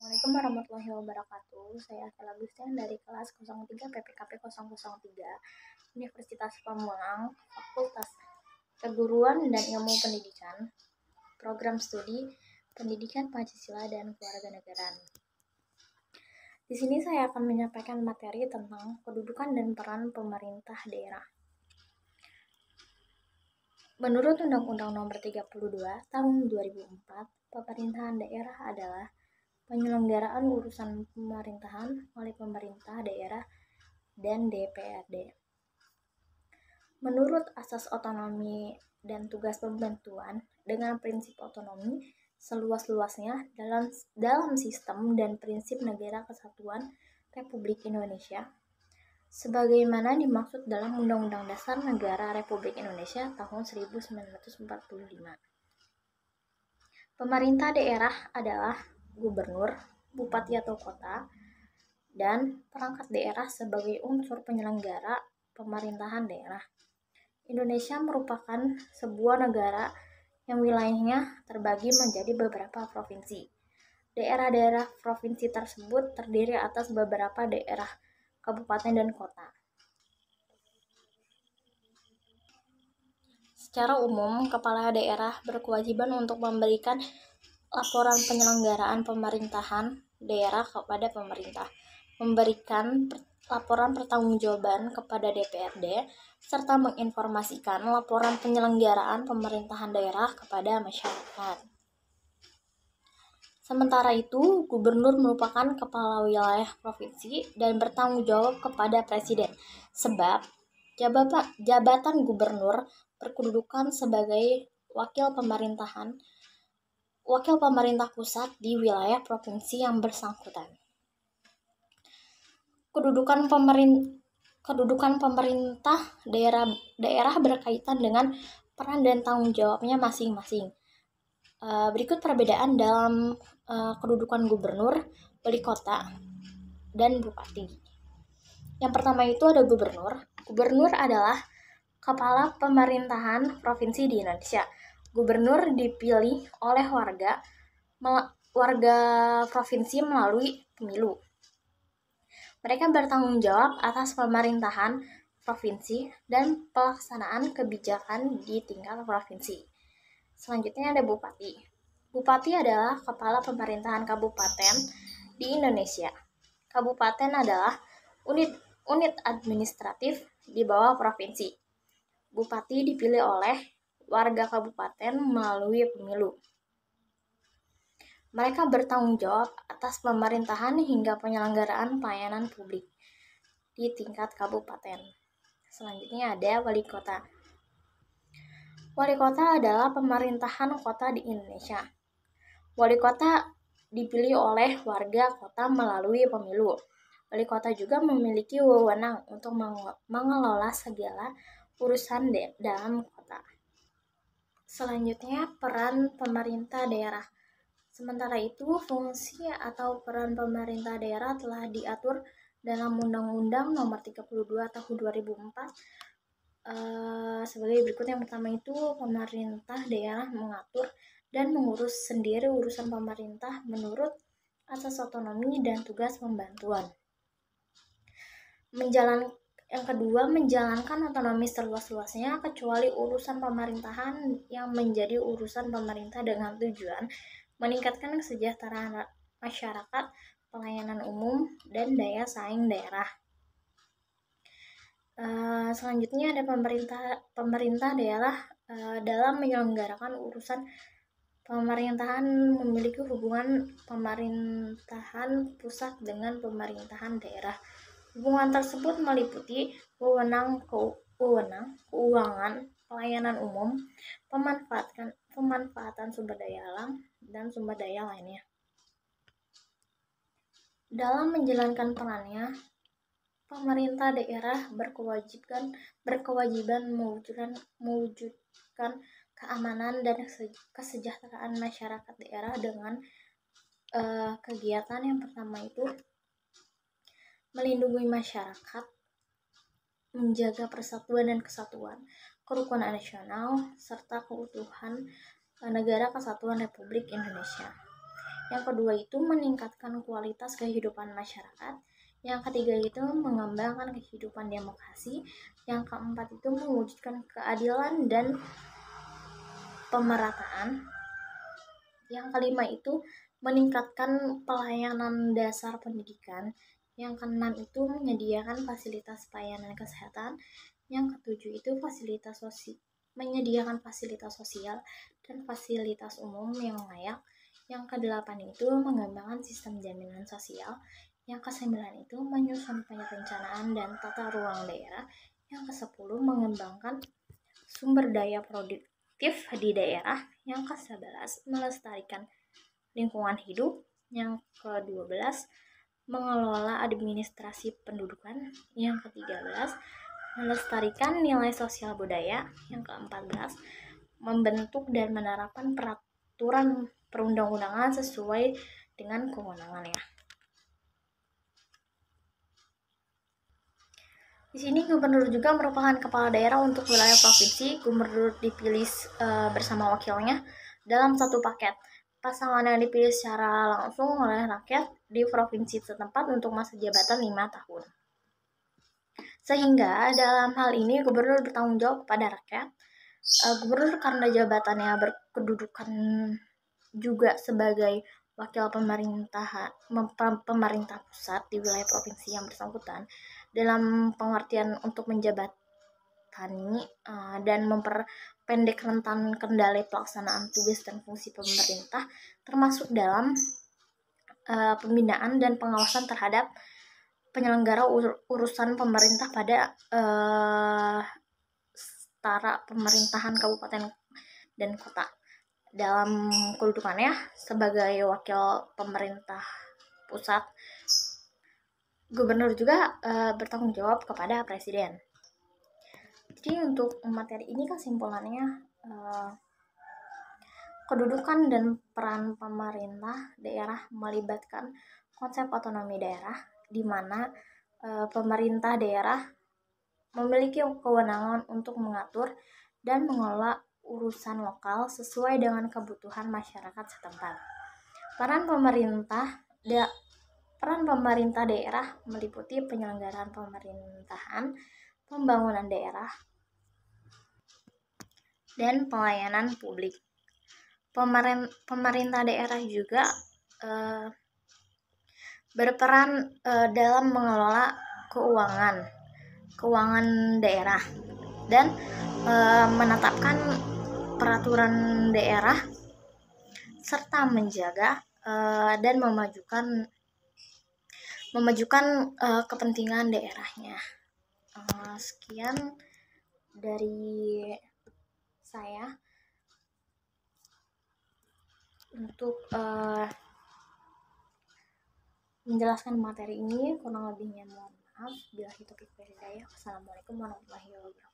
Assalamualaikum warahmatullahi wabarakatuh. Saya Stella Gustian dari kelas 03 PPKP 003 Universitas Pamulang, Fakultas Keguruan dan Ilmu Pendidikan, Program Studi Pendidikan Pancasila dan Kewarganegaraan. Di sini saya akan menyampaikan materi tentang kedudukan dan peran pemerintah daerah. Menurut Undang-Undang Nomor 32 Tahun 2004, pemerintahan daerah adalah penyelenggaraan urusan pemerintahan oleh pemerintah daerah dan DPRD. Menurut asas otonomi dan tugas pembantuan dengan prinsip otonomi seluas-luasnya dalam sistem dan prinsip negara kesatuan Republik Indonesia, sebagaimana dimaksud dalam Undang-Undang Dasar Negara Republik Indonesia tahun 1945. Pemerintah daerah adalah gubernur, bupati atau kota, dan perangkat daerah sebagai unsur penyelenggara pemerintahan daerah. Indonesia merupakan sebuah negara yang wilayahnya terbagi menjadi beberapa provinsi. Daerah-daerah provinsi tersebut terdiri atas beberapa daerah, kabupaten, dan kota. Secara umum, kepala daerah berkewajiban untuk memberikan laporan penyelenggaraan pemerintahan daerah kepada pemerintah, memberikan laporan pertanggungjawaban kepada DPRD, serta menginformasikan laporan penyelenggaraan pemerintahan daerah kepada masyarakat. Sementara itu, gubernur merupakan kepala wilayah provinsi dan bertanggung jawab kepada presiden, sebab jabatan gubernur berkedudukan sebagai wakil pemerintah pusat di wilayah provinsi yang bersangkutan. Kedudukan pemerintah daerah berkaitan dengan peran dan tanggung jawabnya masing-masing. Berikut perbedaan dalam kedudukan gubernur, wali kota, dan bupati. Yang pertama itu ada gubernur. Gubernur adalah kepala pemerintahan provinsi di Indonesia. Gubernur dipilih oleh warga provinsi melalui pemilu. Mereka bertanggung jawab atas pemerintahan provinsi dan pelaksanaan kebijakan di tingkat provinsi. Selanjutnya ada bupati. Bupati adalah kepala pemerintahan kabupaten di Indonesia. Kabupaten adalah unit administratif di bawah provinsi. Bupati dipilih oleh warga kabupaten melalui pemilu. Mereka bertanggung jawab atas pemerintahan hingga penyelenggaraan pelayanan publik di tingkat kabupaten. Selanjutnya ada wali kota. Wali kota adalah pemerintahan kota di Indonesia. Wali kota dipilih oleh warga kota melalui pemilu. Wali kota juga memiliki wewenang untuk mengelola segala urusan dalam kota. Selanjutnya, peran pemerintah daerah. Sementara itu, fungsi atau peran pemerintah daerah telah diatur dalam Undang-Undang Nomor 32 Tahun 2004 sebagai berikut. Yang pertama itu, pemerintah daerah mengatur dan mengurus sendiri urusan pemerintah menurut asas otonomi dan tugas pembantuan. Yang kedua, menjalankan otonomi seluas-luasnya kecuali urusan pemerintahan yang menjadi urusan pemerintah dengan tujuan meningkatkan kesejahteraan masyarakat, pelayanan umum, dan daya saing daerah. Selanjutnya ada pemerintah daerah dalam menyelenggarakan urusan pemerintahan memiliki hubungan pemerintahan pusat dengan pemerintahan daerah. Hubungan tersebut meliputi wewenang keuangan, pelayanan umum, pemanfaatan sumber daya alam, dan sumber daya lainnya. Dalam menjalankan perannya, pemerintah daerah berkewajiban mewujudkan keamanan dan kesejahteraan masyarakat daerah dengan kegiatan yang pertama itu melindungi masyarakat, menjaga persatuan dan kesatuan, kerukunan nasional, serta keutuhan negara kesatuan Republik Indonesia. Yang kedua itu meningkatkan kualitas kehidupan masyarakat. Yang ketiga itu mengembangkan kehidupan demokrasi. Yang keempat itu mewujudkan keadilan dan pemerataan. Yang kelima itu meningkatkan pelayanan dasar pendidikan. Yang keenam itu menyediakan fasilitas pelayanan kesehatan. Yang ketujuh itu menyediakan fasilitas sosial dan fasilitas umum yang layak. Yang kedelapan itu mengembangkan sistem jaminan sosial. Yang kesembilan itu menyusun perencanaan dan tata ruang daerah. Yang kesepuluh mengembangkan sumber daya produktif di daerah. Yang ke-11 melestarikan lingkungan hidup. Yang ke-12 mengelola administrasi pendudukan. Yang ke-13 melestarikan nilai sosial budaya. Yang ke-14 membentuk dan menerapkan peraturan perundang-undangan sesuai dengan kewenangannya. Di sini gubernur juga merupakan kepala daerah untuk wilayah provinsi. Gubernur dipilih bersama wakilnya dalam satu paket. Pasangan yang dipilih secara langsung oleh rakyat di provinsi setempat untuk masa jabatan 5 tahun. Sehingga dalam hal ini gubernur bertanggung jawab kepada rakyat. Gubernur karena jabatannya berkedudukan juga sebagai wakil pemerintah pusat di wilayah provinsi yang bersangkutan, dalam pengertian untuk menjabatani dan memperpendek rentan kendali pelaksanaan tugas dan fungsi pemerintah, termasuk dalam pembinaan dan pengawasan terhadap penyelenggara urusan pemerintah pada setara pemerintahan kabupaten dan kota. Dalam kedudukannya sebagai wakil pemerintah pusat, gubernur juga bertanggung jawab kepada presiden. Jadi untuk materi ini kesimpulannya, kedudukan dan peran pemerintah daerah melibatkan konsep otonomi daerah, di mana pemerintah daerah memiliki kewenangan untuk mengatur dan mengelola urusan lokal sesuai dengan kebutuhan masyarakat setempat. Peran pemerintah daerah meliputi penyelenggaraan pemerintahan, pembangunan daerah, dan pelayanan publik. Pemerintah daerah juga berperan dalam mengelola keuangan daerah dan menetapkan peraturan daerah serta menjaga dan memajukan kepentingan daerahnya. Sekian dari saya untuk menjelaskan materi ini. Kurang lebihnya mohon maaf. Bila itu hidayah. Assalamualaikum warahmatullahi wabarakatuh.